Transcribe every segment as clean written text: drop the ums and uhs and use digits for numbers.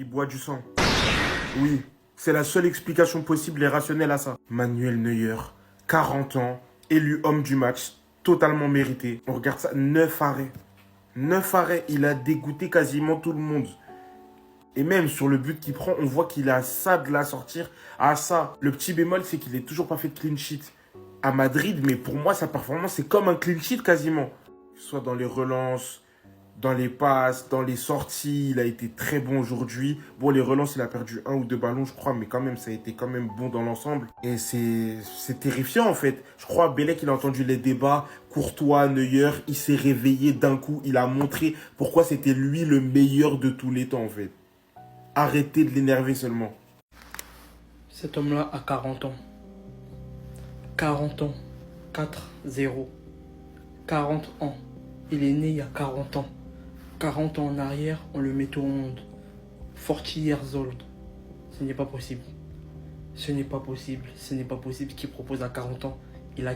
Il boit du sang. Oui, c'est la seule explication possible et rationnelle à ça. Manuel Neuer, 40 ans, élu homme du match, totalement mérité. On regarde ça, 9 arrêts. 9 arrêts, il a dégoûté quasiment tout le monde. Et même sur le but qu'il prend, on voit qu'il a ça de la sortir à ça. Le petit bémol, c'est qu'il n'est toujours pas fait de clean sheet à Madrid, mais pour moi, sa performance, c'est comme un clean sheet quasiment. Soit dans les relances, dans les passes, dans les sorties, il a été très bon aujourd'hui. Bon, les relances, il a perdu 1 ou 2 ballons, je crois, mais quand même, ça a été quand même bon dans l'ensemble. Et c'est terrifiant, en fait. Je crois, Bellec, il a entendu les débats. Courtois, Neuer, il s'est réveillé d'un coup. Il a montré pourquoi c'était lui le meilleur de tous les temps, en fait. Arrêtez de l'énerver seulement. Cet homme-là a 40 ans. 40 ans. 4-0. 40 ans. Il est né il y a 40 ans. 40 ans en arrière, on le met au monde. 40 years old. Ce n'est pas possible. Ce n'est pas possible. Ce n'est pas possible ce qu'il propose à 40 ans. Il a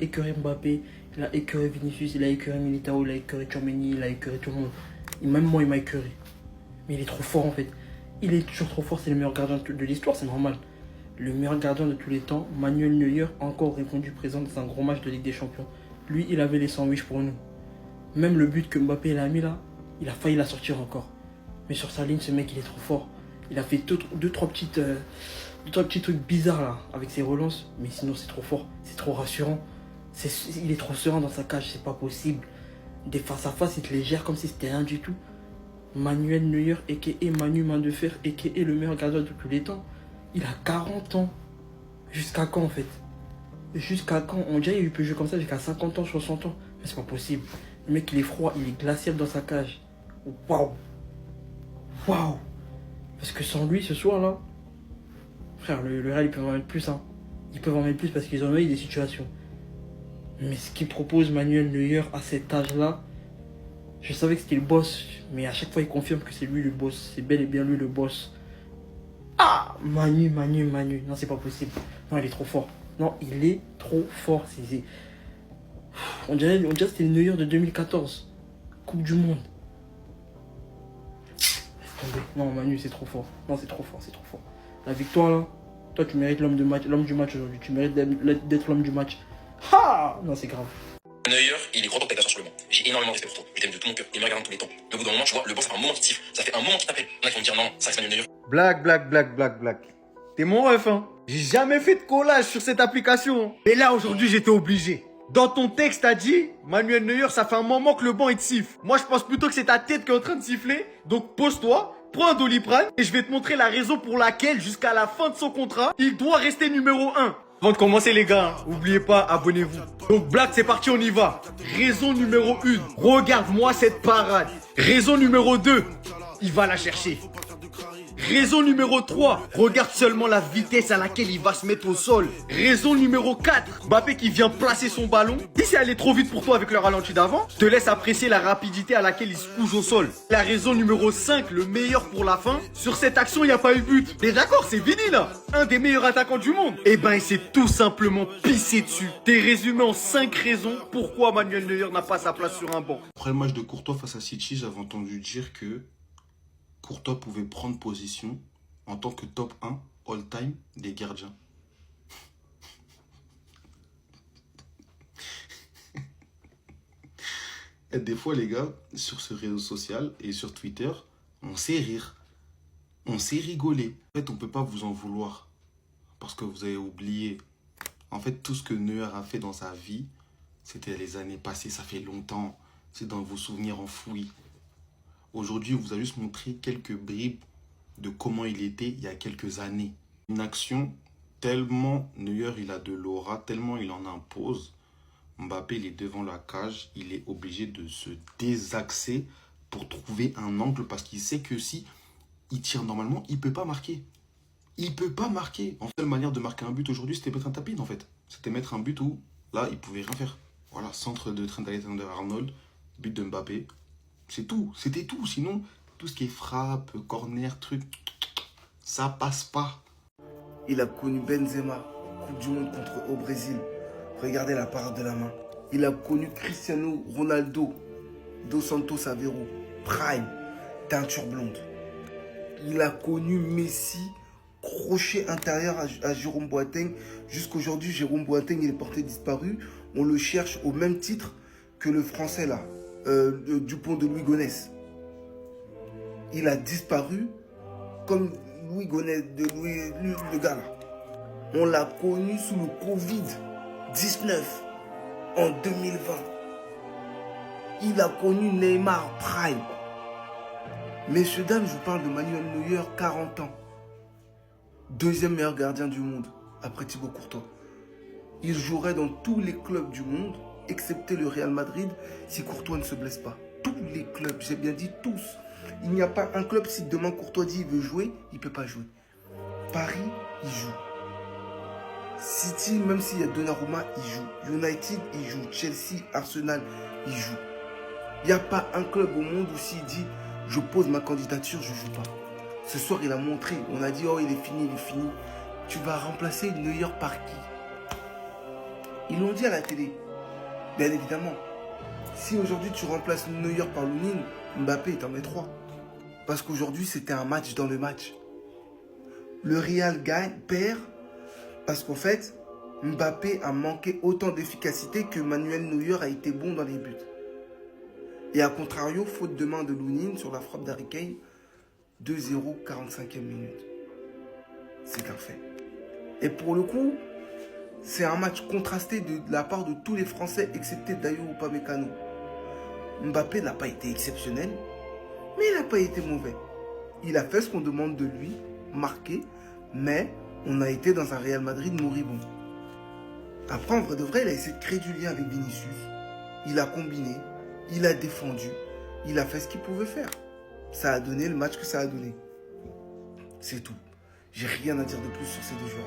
écœuré Mbappé, il a écœuré Vinicius, il a écœuré Militao, il a écœuré Tchouaméni, il a écœuré tout le monde. Et même moi, il m'a écœuré. Mais il est trop fort en fait. Il est toujours trop fort, c'est le meilleur gardien de l'histoire, c'est normal. Le meilleur gardien de tous les temps, Manuel Neuer, a encore répondu présent dans un gros match de Ligue des Champions. Lui, il avait les sandwichs pour nous. Même le but que Mbappé a mis là, il a failli la sortir encore. Mais sur sa ligne, ce mec, il est trop fort. Il a fait deux, trois petits trucs bizarres là, avec ses relances. Mais sinon, c'est trop fort, c'est trop rassurant. Il est trop serein dans sa cage, c'est pas possible. Des face à face, il te les gère comme si c'était rien du tout. Manuel Neuer, a.k.a. Manu Main de Fer, a.k.a. le meilleur gardien de tous les temps. Il a 40 ans. Jusqu'à quand en fait? Jusqu'à quand? On dirait qu'il peut jouer comme ça jusqu'à 50 ans, 60 ans. Mais c'est pas possible. Le mec, il est froid, il est glacial dans sa cage. Waouh! Waouh! Parce que sans lui, ce soir là, frère, le Real, ils peuvent en mettre plus. Hein. Ils peuvent en mettre plus parce qu'ils ont eu des situations. Mais ce qu'il propose Manuel Neuer à cet âge-là, je savais que c'était le boss. Mais à chaque fois, il confirme que c'est lui le boss. C'est bel et bien lui le boss. Ah! Manu. Non, c'est pas possible. Non, il est trop fort. Non, il est trop fort. On dirait que c'était le Neuer de 2014. Coupe du Monde. Laisse tomber. Non, Manu, c'est trop fort. Non, c'est trop fort, c'est trop fort. La victoire, là, toi, tu mérites l'homme du match aujourd'hui. Tu mérites d'être l'homme du match. Ha! Non, c'est grave. Neuer, il est gros pour ta sur le banc. J'ai énormément de respect pour toi. Je t'aime de tout mon cœur. Et me regarde tous les temps. Mais au bout d'un moment, tu vois, le banc, ça fait un moment qu'il siffle. Ça fait un moment qu'il t'appelle. Il y en a qui vont me dire non, ça reste Manuel Neuer. Black. T'es mon ref, hein. J'ai jamais fait de collage sur cette application. Et là, aujourd'hui, j'étais obligé. Dans ton texte, t'as dit, Manuel Neuer, ça fait un moment que le banc, il te siffle. Moi, je pense plutôt que c'est ta tête qui est en train de siffler. Donc, pose-toi, prends un Doliprane et je vais te montrer la raison pour laquelle, jusqu'à la fin de son contrat, il doit rester numéro 1. Avant de commencer, les gars, oubliez pas, abonnez-vous. Donc, Black, c'est parti, on y va. Raison numéro 1, regarde-moi cette parade. Raison numéro 2, il va la chercher. Raison numéro 3, regarde seulement la vitesse à laquelle il va se mettre au sol. Raison numéro 4, Mbappé qui vient placer son ballon. Si c'est allé trop vite pour toi avec le ralenti d'avant, je te laisse apprécier la rapidité à laquelle il se couche au sol. La raison numéro 5, le meilleur pour la fin, sur cette action il n'y a pas eu but. T'es d'accord, c'est Vini là, un des meilleurs attaquants du monde. Eh ben il s'est tout simplement pissé dessus. T'es résumé en 5 raisons pourquoi Manuel Neuer n'a pas sa place sur un banc. Après le match de Courtois face à City, j'avais entendu dire que Courtois pouvait prendre position en tant que top 1 all-time des gardiens. Et des fois, les gars, sur ce réseau social et sur Twitter, on sait rire. On sait rigoler. En fait, on ne peut pas vous en vouloir parce que vous avez oublié. En fait, tout ce que Neuer a fait dans sa vie, c'était les années passées, ça fait longtemps. C'est dans vos souvenirs enfouis. Aujourd'hui, on vous a juste montré quelques bribes de comment il était il y a quelques années. Une action, tellement Neuer il a de l'aura, tellement il en impose. Mbappé, il est devant la cage, il est obligé de se désaxer pour trouver un angle parce qu'il sait que si il tire normalement, il ne peut pas marquer. Il ne peut pas marquer. En fait, la seule manière de marquer un but aujourd'hui, c'était mettre un tapin en fait. C'était mettre un but où, là, il ne pouvait rien faire. Voilà, centre de Trent Alexander-Arnold, but de Mbappé. C'est tout, c'était tout. Sinon, tout ce qui est frappe, corner, truc, ça passe pas. Il a connu Benzema, Coupe du Monde au Brésil. Regardez la parade de la main. Il a connu Cristiano Ronaldo, Dos Santos Aveiro, Prime, teinture blonde. Il a connu Messi, crochet intérieur à Jérôme Boateng. Jusqu'aujourd'hui, Jérôme Boateng, il est porté disparu. On le cherche au même titre que le français là, Dupont de Louis Gonesse. Il a disparu comme Louis Gonesse, le gars là. On l'a connu sous le Covid-19 en 2020. Il a connu Neymar Prime. Messieurs, dames, je vous parle de Manuel Neuer, 40 ans. Deuxième meilleur gardien du monde, après Thibaut Courtois. Il jouerait dans tous les clubs du monde, excepté le Real Madrid, si Courtois ne se blesse pas. Tous les clubs, j'ai bien dit tous. Il n'y a pas un club, si demain Courtois dit qu'il veut jouer, il ne peut pas jouer. Paris, il joue. City, même s'il y a Donnarumma, il joue. United, il joue. Chelsea, Arsenal, il joue. Il n'y a pas un club au monde où s'il dit je pose ma candidature, je ne joue pas. Ce soir, il a montré. On a dit oh, il est fini, il est fini. Tu vas remplacer Neuer par qui? Ils l'ont dit à la télé. Bien évidemment. Si aujourd'hui tu remplaces Neuer par Lounine, Mbappé, il t'en met 3. Parce qu'aujourd'hui, c'était un match dans le match. Le Real gagne, perd. Parce qu'en fait, Mbappé a manqué autant d'efficacité que Manuel Neuer a été bon dans les buts. Et à contrario, faute de main de Lounine sur la frappe d'Harry Kane, 2-0, 45e minute. C'est un fait. Et pour le coup, c'est un match contrasté de la part de tous les Français, excepté Dayo Upamecano. Mbappé n'a pas été exceptionnel, mais il n'a pas été mauvais. Il a fait ce qu'on demande de lui, marqué, mais on a été dans un Real Madrid moribond. Après, en vrai de vrai, il a essayé de créer du lien avec Vinicius. Il a combiné, il a défendu, il a fait ce qu'il pouvait faire. Ça a donné le match que ça a donné. C'est tout. J'ai rien à dire de plus sur ces deux joueurs.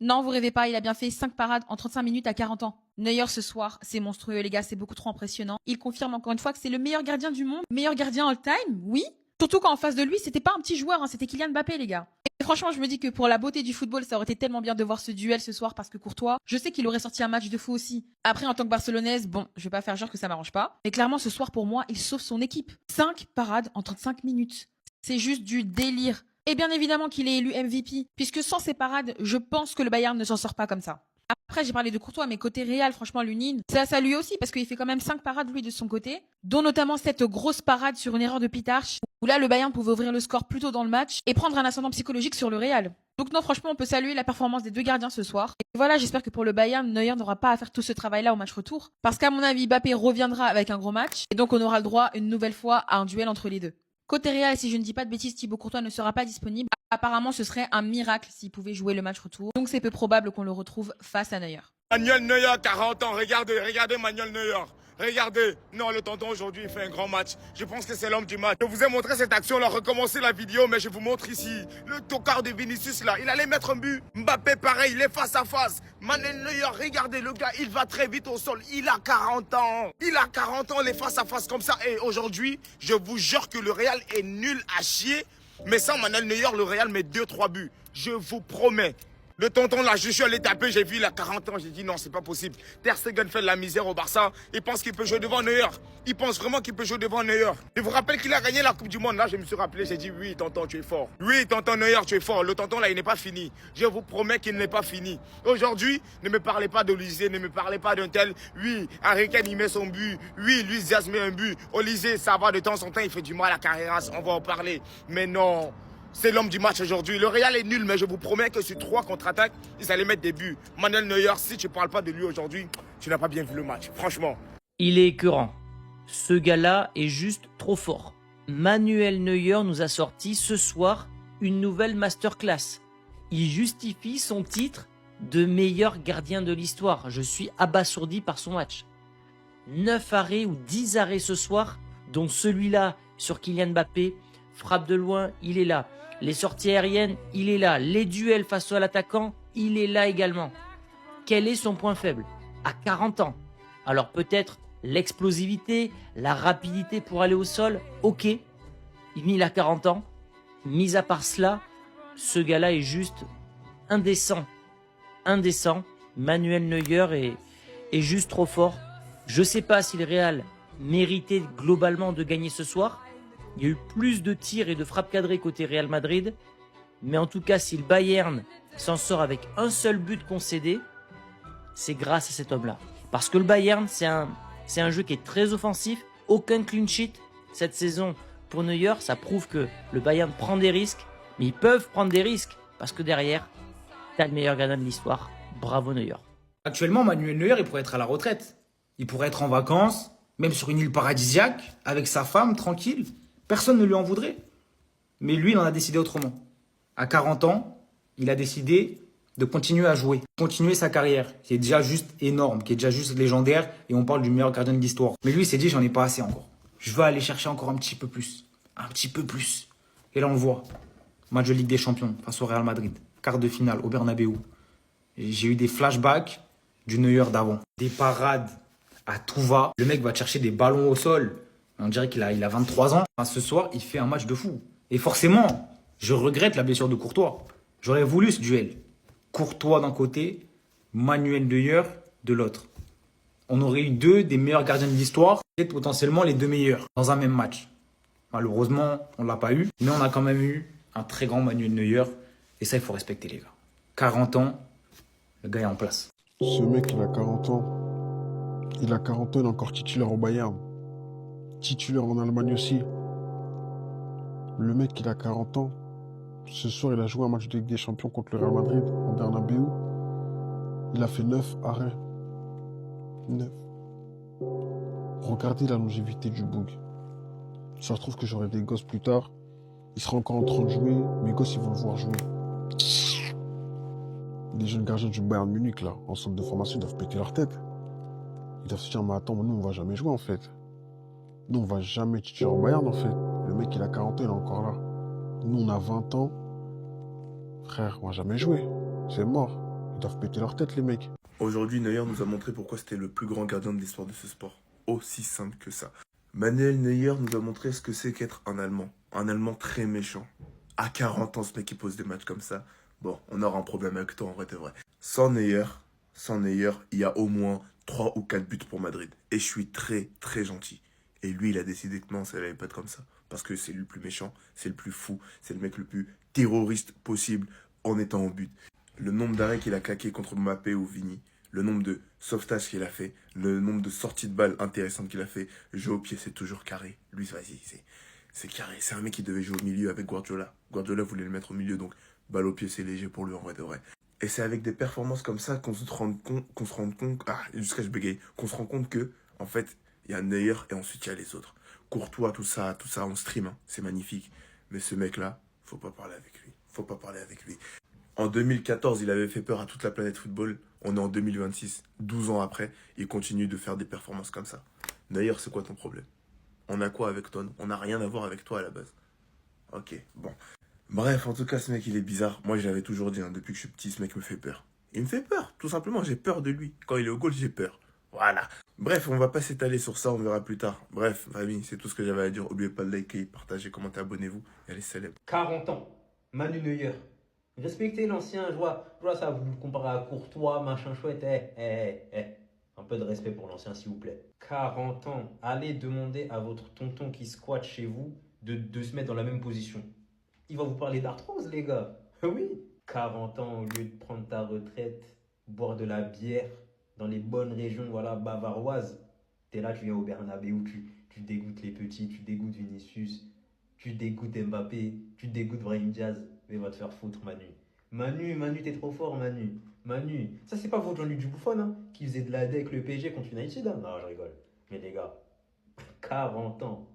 Non, vous rêvez pas, il a bien fait 5 parades en 35 minutes à 40 ans. Neuer ce soir, c'est monstrueux les gars, c'est beaucoup trop impressionnant. Il confirme encore une fois que c'est le meilleur gardien du monde. Meilleur gardien all time, oui. Surtout qu'en face de lui, c'était pas un petit joueur, hein, c'était Kylian Mbappé les gars. Et franchement, je me dis que pour la beauté du football, ça aurait été tellement bien de voir ce duel ce soir parce que Courtois, je sais qu'il aurait sorti un match de fou aussi. Après, en tant que Barcelonaise, bon, je vais pas faire genre que ça m'arrange pas. Mais clairement, ce soir pour moi, il sauve son équipe. 5 parades en 35 minutes. C'est juste du délire. Et bien évidemment qu'il est élu MVP, puisque sans ces parades, je pense que le Bayern ne s'en sort pas comme ça. Après, j'ai parlé de Courtois, mais côté Real, franchement, Lunine, c'est à saluer aussi, parce qu'il fait quand même 5 parades, lui, de son côté, dont notamment cette grosse parade sur une erreur de Pitarch, où là, le Bayern pouvait ouvrir le score plus tôt dans le match et prendre un ascendant psychologique sur le Real. Donc non, franchement, on peut saluer la performance des deux gardiens ce soir. Et voilà, j'espère que pour le Bayern, Neuer n'aura pas à faire tout ce travail-là au match retour, parce qu'à mon avis, Mbappé reviendra avec un gros match, et donc on aura le droit, une nouvelle fois, à un duel entre les deux. Côté Real, si je ne dis pas de bêtises, Thibaut Courtois ne sera pas disponible. Apparemment, ce serait un miracle s'il pouvait jouer le match retour. Donc c'est peu probable qu'on le retrouve face à Neuer. Manuel Neuer, 40 ans, regardez Manuel Neuer. Regardez, non, le tonton aujourd'hui il fait un grand match. Je pense que c'est l'homme du match. Je vous ai montré cette action, là, recommencer la vidéo, mais je vous montre ici. Le tocard de Vinicius là, il allait mettre un but. Mbappé pareil, il est face à face. Manuel Neuer, regardez le gars, il va très vite au sol. Il a 40 ans. Il a 40 ans, il est face à face comme ça. Et aujourd'hui, je vous jure que le Real est nul à chier. Mais sans Manuel Neuer, le Real met 2-3 buts. Je vous promets. Le tonton là, je suis allé taper, j'ai vu il a 40 ans, j'ai dit non, c'est pas possible. Ter Stegen fait de la misère au Barça, il pense qu'il peut jouer devant Neuer. Il pense vraiment qu'il peut jouer devant Neuer. Je vous rappelle qu'il a gagné la Coupe du Monde, là je me suis rappelé, j'ai dit oui tonton, tu es fort. Oui tonton Neuer, tu es fort. Le tonton là, il n'est pas fini. Je vous promets qu'il n'est pas fini. Aujourd'hui, ne me parlez pas d'Olysée, ne me parlez pas d'un tel. Oui, Harry Kane il met son but. Oui, Luis Diaz met un but. Olysée, ça va de temps en temps, il fait du mal à Carreras, on va en parler. Mais non. C'est l'homme du match aujourd'hui. Le Real est nul, mais je vous promets que sur 3 contre-attaques, ils allaient mettre des buts. Manuel Neuer, si tu ne parles pas de lui aujourd'hui, tu n'as pas bien vu le match, franchement. Il est écœurant. Ce gars-là est juste trop fort. Manuel Neuer nous a sorti ce soir une nouvelle masterclass. Il justifie son titre de meilleur gardien de l'histoire. Je suis abasourdi par son match. 9 arrêts ou 10 arrêts ce soir, dont celui-là sur Kylian Mbappé. Frappe de loin, il est là. Les sorties aériennes, il est là. Les duels face à l'attaquant, il est là également. Quel est son point faible? À 40 ans. Alors peut-être l'explosivité, la rapidité pour aller au sol, ok. Il a 40 ans. Mis à part cela, ce gars-là est juste indécent. Indécent. Manuel Neuer est juste trop fort. Je ne sais pas si le Real méritait globalement de gagner ce soir. Il y a eu plus de tirs et de frappes cadrées côté Real Madrid. Mais en tout cas, si le Bayern s'en sort avec un seul but concédé, c'est grâce à cet homme-là. Parce que le Bayern, c'est un jeu qui est très offensif. Aucun clean sheet cette saison pour Neuer. Ça prouve que le Bayern prend des risques. Mais ils peuvent prendre des risques. Parce que derrière, t'as le meilleur gardien de l'histoire. Bravo Neuer. Actuellement, Manuel Neuer, il pourrait être à la retraite. Il pourrait être en vacances, même sur une île paradisiaque, avec sa femme, tranquille. Personne ne lui en voudrait. Mais lui, il en a décidé autrement. À 40 ans, il a décidé de continuer à jouer, continuer sa carrière, qui est déjà juste énorme, qui est déjà juste légendaire, et on parle du meilleur gardien de l'histoire. Mais lui, il s'est dit, j'en ai pas assez encore. Je veux aller chercher encore un petit peu plus. Un petit peu plus. Et là, on le voit. Match de Ligue des Champions face au Real Madrid. Quart de finale au Bernabéu. J'ai eu des flashbacks du Neuer d'avant. Des parades à tout va. Le mec va chercher des ballons au sol. On dirait qu'il a 23 ans. Enfin, ce soir, il fait un match de fou. Et forcément, je regrette la blessure de Courtois. J'aurais voulu ce duel. Courtois d'un côté, Manuel Neuer de l'autre. On aurait eu deux des meilleurs gardiens de l'histoire et potentiellement les deux meilleurs dans un même match. Malheureusement, on ne l'a pas eu. Mais on a quand même eu un très grand Manuel Neuer. Et ça, il faut respecter les gars. 40 ans, le gars est en place. Ce mec, il a 40 ans. Il a 40 ans, il est encore titulaire au Bayern. Titulaire en Allemagne aussi. Le mec, il a 40 ans. Ce soir, il a joué un match de Ligue des Champions contre le Real Madrid, au Bernabéu. Il a fait 9 arrêts. 9. Regardez la longévité du bug. Ça se trouve que j'aurai des gosses plus tard. Il sera encore en train de jouer. Mes gosses, ils vont le voir jouer. Les jeunes gardiens du Bayern Munich, là, en centre de formation, ils doivent péter leur tête. Ils doivent se dire, mais attends, nous, on va jamais jouer, en fait. Nous, on va jamais titulaire au Bayern, en fait. Le mec, il a 40 ans, il est encore là. Nous, on a 20 ans. Frère, on va jamais jouer. C'est mort. Ils doivent péter leur tête, les mecs. Aujourd'hui, Neuer nous a montré pourquoi c'était le plus grand gardien de l'histoire de ce sport. Aussi simple que ça. Manuel Neuer nous a montré ce que c'est qu'être un Allemand. Un Allemand très méchant. À 40 ans, ce mec qui pose des matchs comme ça. Bon, on aura un problème avec toi, en vrai, c'est vrai. Sans Neuer, il y a au moins 3 ou 4 buts pour Madrid. Et je suis très, très gentil. Et lui, il a décidé que non, ça n'allait pas être comme ça. Parce que c'est lui le plus méchant, c'est le plus fou, c'est le mec le plus terroriste possible en étant au but. Le nombre d'arrêts qu'il a claqué contre Mbappé ou Vini, le nombre de sauvetages qu'il a fait, le nombre de sorties de balles intéressantes qu'il a fait, jeu au pied, c'est toujours carré. Lui, vas-y, c'est carré. C'est un mec qui devait jouer au milieu avec Guardiola. Guardiola voulait le mettre au milieu, donc balle au pied, c'est léger pour lui, en vrai de vrai. Et c'est avec des performances comme ça qu'on se rend compte, jusqu'à je bégaye, qu'on se rend compte que, en fait, il y a Neuer et ensuite il y a les autres. Courtois, tout ça on stream, hein, c'est magnifique. Mais ce mec-là, faut pas parler avec lui. En 2014, il avait fait peur à toute la planète football. On est en 2026, 12 ans après, il continue de faire des performances comme ça. Neuer, c'est quoi ton problème? On a quoi avec toi? On n'a rien à voir avec toi à la base. Ok, bon. Bref, en tout cas, ce mec, il est bizarre. Moi, je l'avais toujours dit, hein, depuis que je suis petit, ce mec me fait peur. Il me fait peur, tout simplement, j'ai peur de lui. Quand il est au goal, j'ai peur. Voilà. Bref, on va pas s'étaler sur ça, on verra plus tard. Bref, famille, c'est tout ce que j'avais à dire. N'oubliez pas de liker, partager, commenter, abonnez-vous. Et allez, célèbres. 40 ans, Manu Neuer. Respectez l'ancien, je vois ça, vous le comparez à Courtois, machin chouette. Un peu de respect pour l'ancien, s'il vous plaît. 40 ans, allez demander à votre tonton qui squatte chez vous de se mettre dans la même position. Il va vous parler d'arthrose, les gars. Oui. 40 ans, au lieu de prendre ta retraite, boire de la bière dans les bonnes régions, voilà, bavaroises, t'es là, tu viens au Bernabéu, tu dégoûtes les petits, tu dégoûtes Vinicius, tu dégoûtes Mbappé, tu dégoûtes Brahim Diaz, mais va te faire foutre, Manu, t'es trop fort, Manu, ça c'est pas votre Jean-Luc Dubuffon, hein, qui faisait de la DEC le PSG contre United, hein. Non, je rigole. Mais les gars, 40 ans,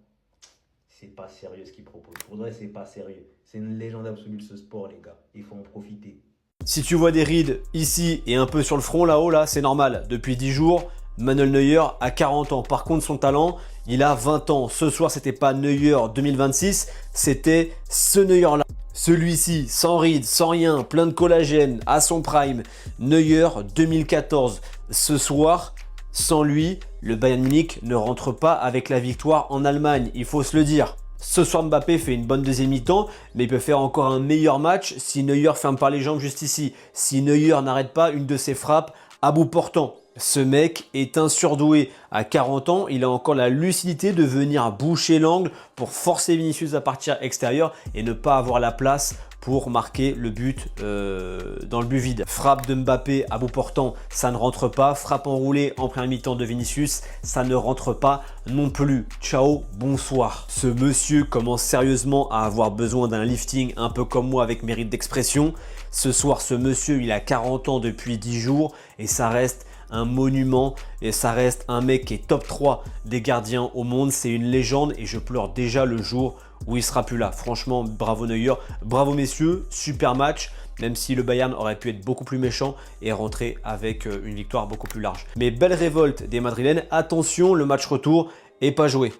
c'est pas sérieux ce qu'il propose. Pour vrai, c'est pas sérieux. C'est une légende absolue de ce sport, les gars. Il faut en profiter. Si tu vois des rides ici et un peu sur le front là-haut, là, c'est normal. Depuis 10 jours, Manuel Neuer a 40 ans. Par contre, son talent, il a 20 ans. Ce soir, c'était pas Neuer 2026, c'était ce Neuer-là. Celui-ci, sans rides, sans rien, plein de collagène, à son prime. Neuer 2014. Ce soir, sans lui, le Bayern Munich ne rentre pas avec la victoire en Allemagne. Il faut se le dire. Ce soir, Mbappé fait une bonne deuxième mi-temps, mais il peut faire encore un meilleur match si Neuer ferme pas les jambes juste ici. Si Neuer n'arrête pas une de ses frappes à bout portant. Ce mec est un surdoué. À 40 ans, il a encore la lucidité de venir boucher l'angle pour forcer Vinicius à partir extérieur et ne pas avoir la place pour marquer le but dans le but vide. Frappe de Mbappé à bout portant, ça ne rentre pas. Frappe enroulée en première mi-temps de Vinicius, ça ne rentre pas non plus. Ciao, bonsoir. Ce monsieur commence sérieusement à avoir besoin d'un lifting un peu comme moi avec mérite d'expression. Ce soir, ce monsieur, il a 40 ans depuis 10 jours et ça reste un monument et ça reste un mec qui est top 3 des gardiens au monde. C'est une légende et je pleure déjà le jour où il sera plus là. Franchement, bravo Neuer, bravo messieurs, super match, même si le Bayern aurait pu être beaucoup plus méchant et rentrer avec une victoire beaucoup plus large. Mais belle révolte des Madrilènes, attention, le match retour est pas joué.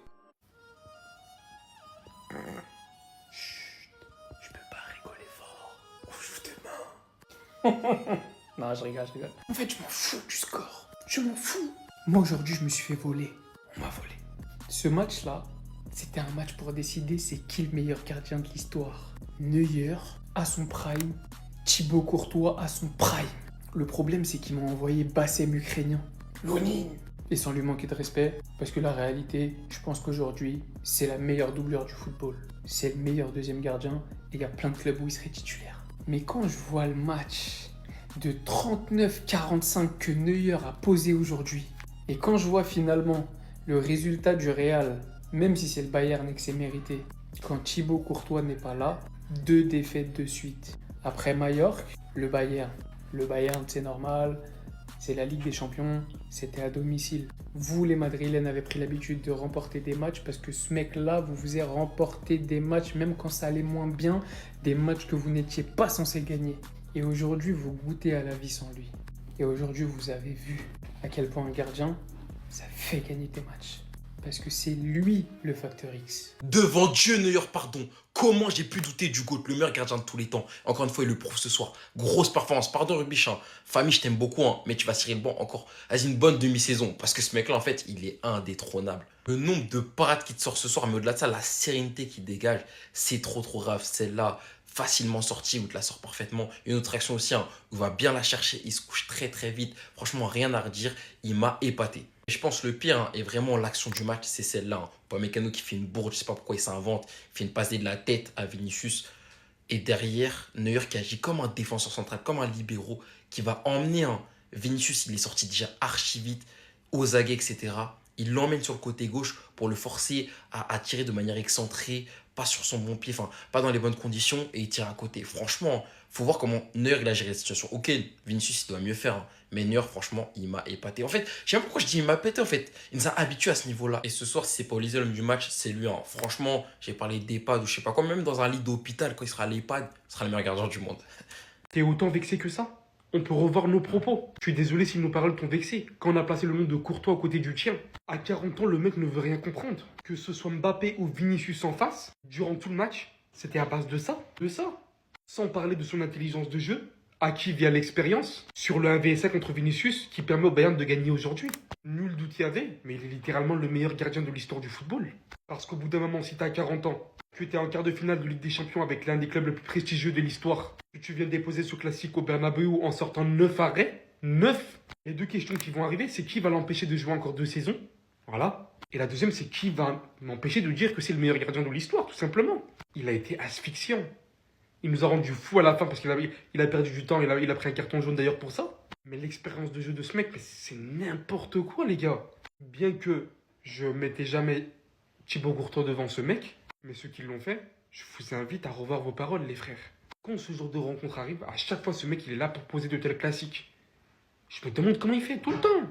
Chut, je peux pas rigoler fort. On joue demain. Non, je rigole. En fait, je m'en fous du score. Je m'en fous. Moi, aujourd'hui, je me suis fait voler. On m'a volé. Ce match-là, c'était un match pour décider c'est qui le meilleur gardien de l'histoire. Neuer à son prime, Thibaut Courtois à son prime. Le problème, c'est qu'ils m'ont envoyé Bassem ukrainien. Lonin. Et sans lui manquer de respect, parce que la réalité, je pense qu'aujourd'hui, c'est la meilleure doublure du football. C'est le meilleur deuxième gardien et il y a plein de clubs où il serait titulaire. Mais quand je vois le match de 39-45 que Neuer a posé aujourd'hui, et quand je vois finalement le résultat du Real, même si c'est le Bayern et que c'est mérité, quand Thibaut Courtois n'est pas là, 2 défaites de suite. Après Majorque, le Bayern. Le Bayern, c'est normal, c'est la Ligue des Champions, c'était à domicile. Vous, les Madrilènes, avez pris l'habitude de remporter des matchs parce que ce mec-là vous faisait remporter des matchs, même quand ça allait moins bien, des matchs que vous n'étiez pas censé gagner. Et aujourd'hui, vous goûtez à la vie sans lui. Et aujourd'hui, vous avez vu à quel point un gardien, ça fait gagner des matchs. Parce que c'est lui le facteur X. Devant Dieu, Neuer, pardon. Comment j'ai pu douter du GOAT, le meilleur gardien de tous les temps. Encore une fois, il le prouve ce soir. Grosse performance. Pardon, Rubich. Famille, je t'aime beaucoup, mais tu vas cirer le banc encore. Vas-y, une bonne demi-saison. Parce que ce mec-là, en fait, il est indétrônable. Le nombre de parades qui te sort ce soir, mais au-delà de ça, la sérénité qu'il dégage, c'est trop grave. Celle-là, facilement sortie, où tu la sors parfaitement. Une autre action aussi, où il va bien la chercher. Il se couche très vite. Franchement, rien à redire. Il m'a épaté. Je pense que le pire est vraiment l'action du match, c'est celle-là. Upamecano qui fait une bourde, je sais pas pourquoi il s'invente, il fait une passe de la tête à Vinicius. Et derrière, Neuer qui agit comme un défenseur central, comme un libéro, qui va emmener Vinicius, il est sorti déjà archi vite, aux aguets, etc. Il l'emmène sur le côté gauche pour le forcer à tirer de manière excentrée, pas sur son bon pied, enfin pas dans les bonnes conditions, et il tire à côté. Franchement, faut voir comment Neuer il a géré la situation. Ok, Vinicius il doit mieux faire, mais Neuer franchement il m'a épaté. En fait, je sais pas pourquoi je dis il m'a pété en fait. Il nous a habitués à ce niveau-là. Et ce soir, si c'est pas Olise l'homme du match, c'est lui. Franchement, j'ai parlé d'EHPAD ou je sais pas quoi, même dans un lit d'hôpital, quand il sera à l'EHPAD, il sera le meilleur gardien du monde. T'es autant vexé que ça? On peut revoir nos propos. Je suis désolé si nos paroles t'ont vexé. Quand on a placé le nom de Courtois à côté du tien, à 40 ans, le mec ne veut rien comprendre. Que ce soit Mbappé ou Vinicius en face, durant tout le match, c'était à base de ça. Sans parler de son intelligence de jeu, acquis via l'expérience, sur le 1vs1 contre Vinicius, qui permet au Bayern de gagner aujourd'hui. Nul doute y avait, mais il est littéralement le meilleur gardien de l'histoire du football. Parce qu'au bout d'un moment, si t'as 40 ans, que t'es en quart de finale de Ligue des Champions avec l'un des clubs les plus prestigieux de l'histoire, que tu viens de déposer ce classique au Bernabeu en sortant 9 arrêts, 9. Les 2 questions qui vont arriver, c'est qui va l'empêcher de jouer encore 2 saisons? Voilà. Et la deuxième, c'est qui va m'empêcher de dire que c'est le meilleur gardien de l'histoire, tout simplement. Il a été asphyxiant. Il nous a rendu fous à la fin parce qu'il a perdu du temps, il a pris un carton jaune d'ailleurs pour ça. Mais l'expérience de jeu de ce mec, c'est n'importe quoi les gars. Bien que je mettais jamais Thibaut Courtois devant ce mec, mais ceux qui l'ont fait, je vous invite à revoir vos paroles les frères. Quand ce genre de rencontre arrive, à chaque fois ce mec il est là pour poser de tels classiques. Je me demande comment il fait tout le temps.